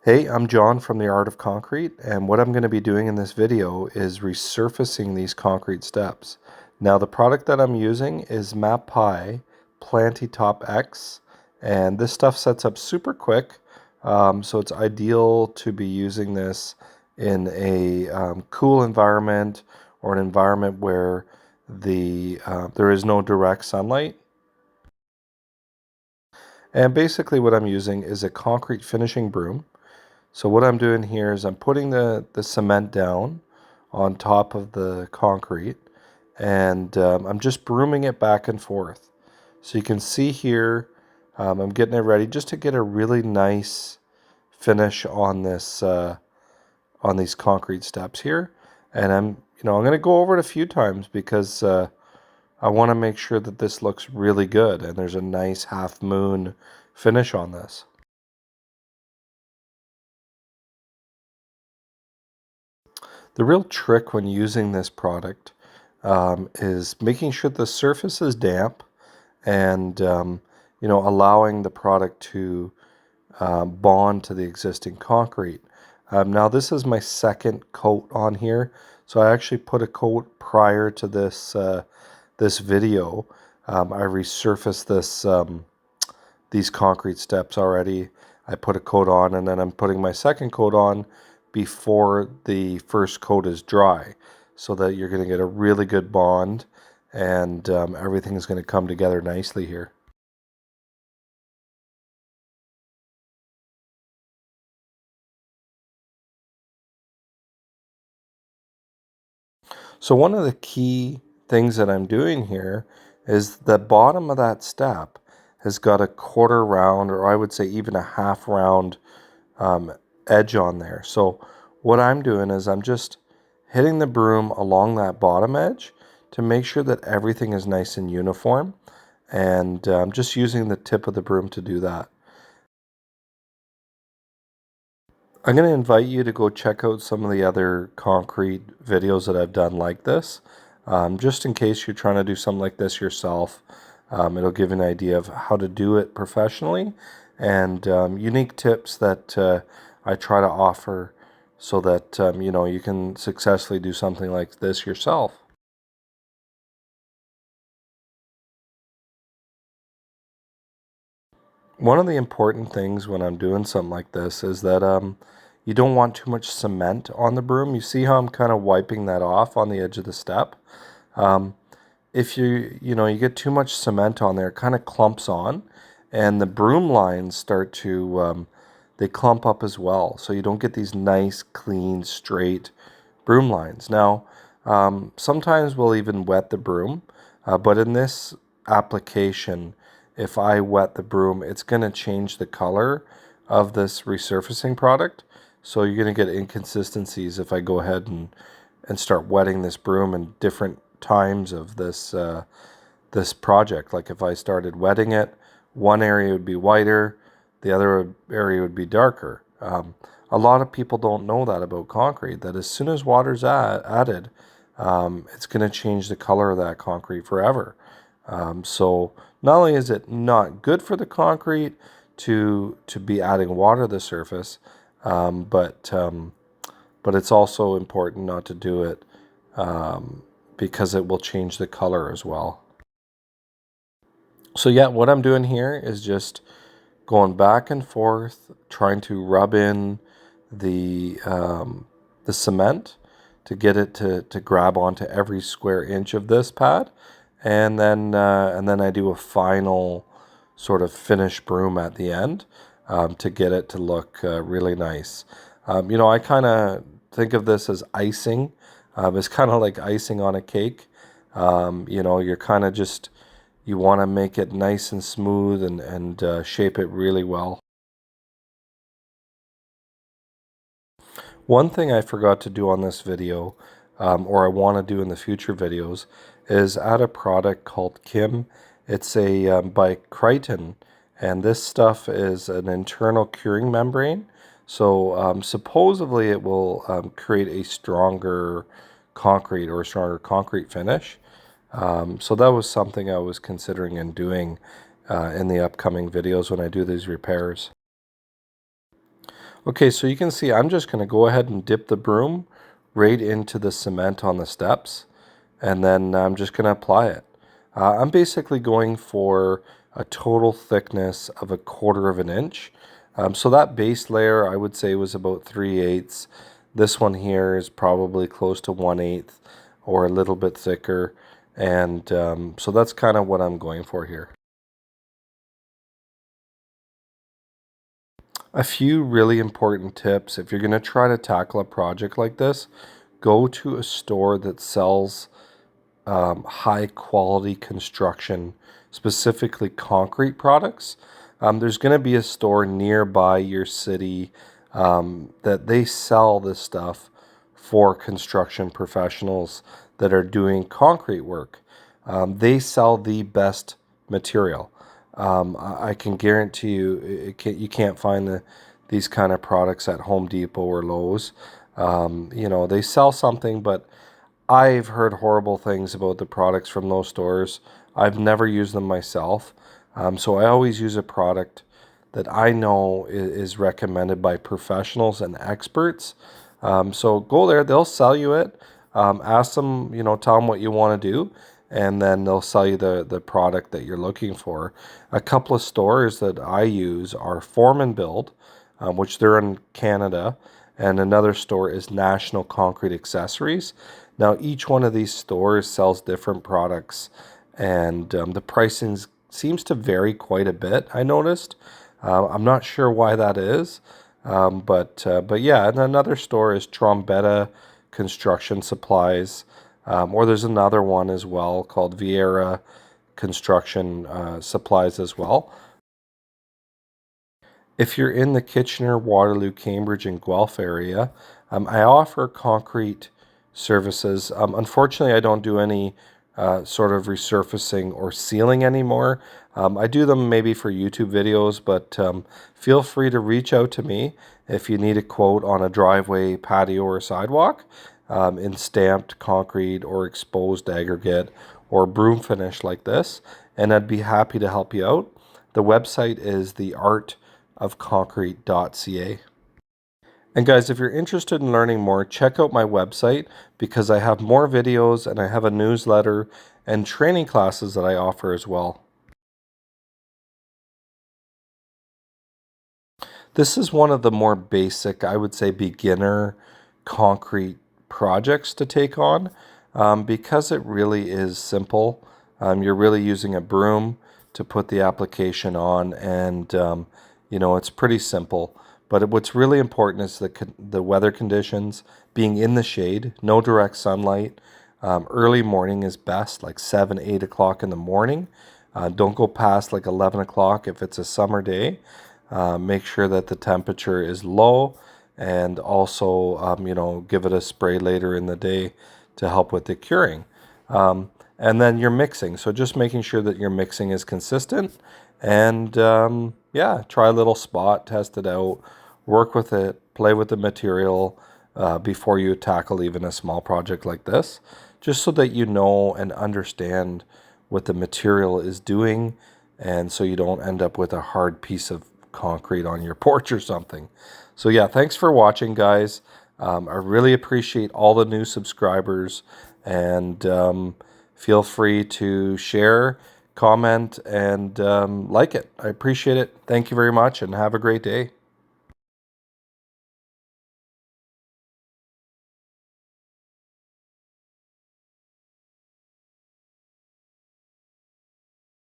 Hey, I'm John from the Art of Concrete, and what I'm going to be doing in this video is resurfacing these concrete steps. Now, the product that I'm using is MapPi Planti-Top X, and this stuff sets up super quick, so it's ideal to be using this in a cool environment or an environment where there is no direct sunlight. And basically what I'm using is a concrete finishing broom. So what I'm doing here is I'm putting the cement down on top of the concrete, and I'm just brooming it back and forth. So you can see here, I'm getting it ready just to get a really nice finish on this on these concrete steps here. And I'm going to go over it a few times because I want to make sure that this looks really good and there's a nice half moon finish on this. The real trick when using this product is making sure the surface is damp and allowing the product to bond to the existing concrete. Now this is my second coat on here, so I actually put a coat prior to this video. I resurfaced these concrete steps already. I put a coat on, and then I'm putting my second coat on before the first coat is dry, so that you're going to get a really good bond, and everything is going to come together nicely here. So one of the key things that I'm doing here is the bottom of that step has got a quarter round, or I would say even a half round edge on there. So what I'm doing is I'm just hitting the broom along that bottom edge to make sure that everything is nice and uniform. And I'm just using the tip of the broom to do that. I'm going to invite you to go check out some of the other concrete videos that I've done like this. Just in case you're trying to do something like this yourself. It'll give you an idea of how to do it professionally and unique tips that I try to offer so that you can successfully do something like this yourself. One of the important things when I'm doing something like this is that you don't want too much cement on the broom. You see how I'm kind of wiping that off on the edge of the step? Um, if you get too much cement on there, it kind of clumps on, and the broom lines start to they clump up as well. So you don't get these nice, clean, straight broom lines. Now, sometimes we'll even wet the broom, but in this application, if I wet the broom, it's going to change the color of this resurfacing product. So you're going to get inconsistencies if I go ahead and start wetting this broom in different times of this project. Like if I started wetting it, one area would be whiter, the other area would be darker. A lot of people don't know that about concrete, that as soon as water's added, it's going to change the color of that concrete forever. So not only is it not good for the concrete to be adding water to the surface, but it's also important not to do it because it will change the color as well. So yeah, what I'm doing here is just going back and forth, trying to rub in the cement to get it to grab onto every square inch of this pad, and then I do a final sort of finish broom at the end to get it to look really nice. I kind of think of this as icing. It's kind of like icing on a cake. You're kind of just, you want to make it nice and smooth and shape it really well. One thing I forgot to do on this video, or I want to do in the future videos, is add a product called Kim. It's a by Crichton, and this stuff is an internal curing membrane. So supposedly it will create a stronger concrete or a stronger concrete finish. So that was something I was considering and doing in the upcoming videos when I do these repairs. Okay, so you can see I'm just going to go ahead and dip the broom right into the cement on the steps, and then I'm just going to apply it. I'm basically going for a total thickness of 1/4 of an inch. So that base layer I would say was about 3/8. This one here is probably close to 1/8 or a little bit thicker. And so that's kind of what I'm going for here. A few really important tips if you're going to try to tackle a project like this: go to a store that sells high quality construction, specifically concrete products. There's going to be a store nearby your city that they sell this stuff for construction professionals that are doing concrete work. They sell the best material. I can guarantee you, you can't find these kind of products at Home Depot or Lowe's. They sell something, but I've heard horrible things about the products from those stores. I've never used them myself. So I always use a product that I know is recommended by professionals and experts. So go there, they'll sell you it. Ask them, tell them what you want to do, and then they'll sell you the product that you're looking for. A couple of stores that I use are Form & Build, which they're in Canada, and another store is National Concrete Accessories. Now, each one of these stores sells different products, and the pricing seems to vary quite a bit, I noticed. I'm not sure why that is, but yeah, and another store is Trombetta Construction Supplies, or there's another one as well called Vieira Construction Supplies as well. If you're in the Kitchener, Waterloo, Cambridge, and Guelph area, I offer concrete services. Unfortunately, I don't do any sort of resurfacing or sealing anymore. I do them maybe for YouTube videos, but feel free to reach out to me if you need a quote on a driveway, patio, or sidewalk in stamped concrete or exposed aggregate or broom finish like this, and I'd be happy to help you out. The website is theartofconcrete.ca. And guys, if you're interested in learning more, check out my website because I have more videos and I have a newsletter and training classes that I offer as well. This is one of the more basic, I would say, beginner concrete projects to take on because it really is simple. You're really using a broom to put the application on, and it's pretty simple. But what's really important is the weather conditions, being in the shade, no direct sunlight. Early morning is best, like 7, 8 o'clock in the morning. Don't go past like 11 o'clock if it's a summer day. Make sure that the temperature is low, and also, give it a spray later in the day to help with the curing. And then you're mixing. So just making sure that your mixing is consistent, and yeah, try a little spot, test it out, work with it, play with the material before you tackle even a small project like this, just so that you know and understand what the material is doing, and so you don't end up with a hard piece of concrete on your porch or something. So yeah, thanks for watching, guys. I really appreciate all the new subscribers, and feel free to share, comment, and like it. I appreciate it. Thank you very much, and have a great day.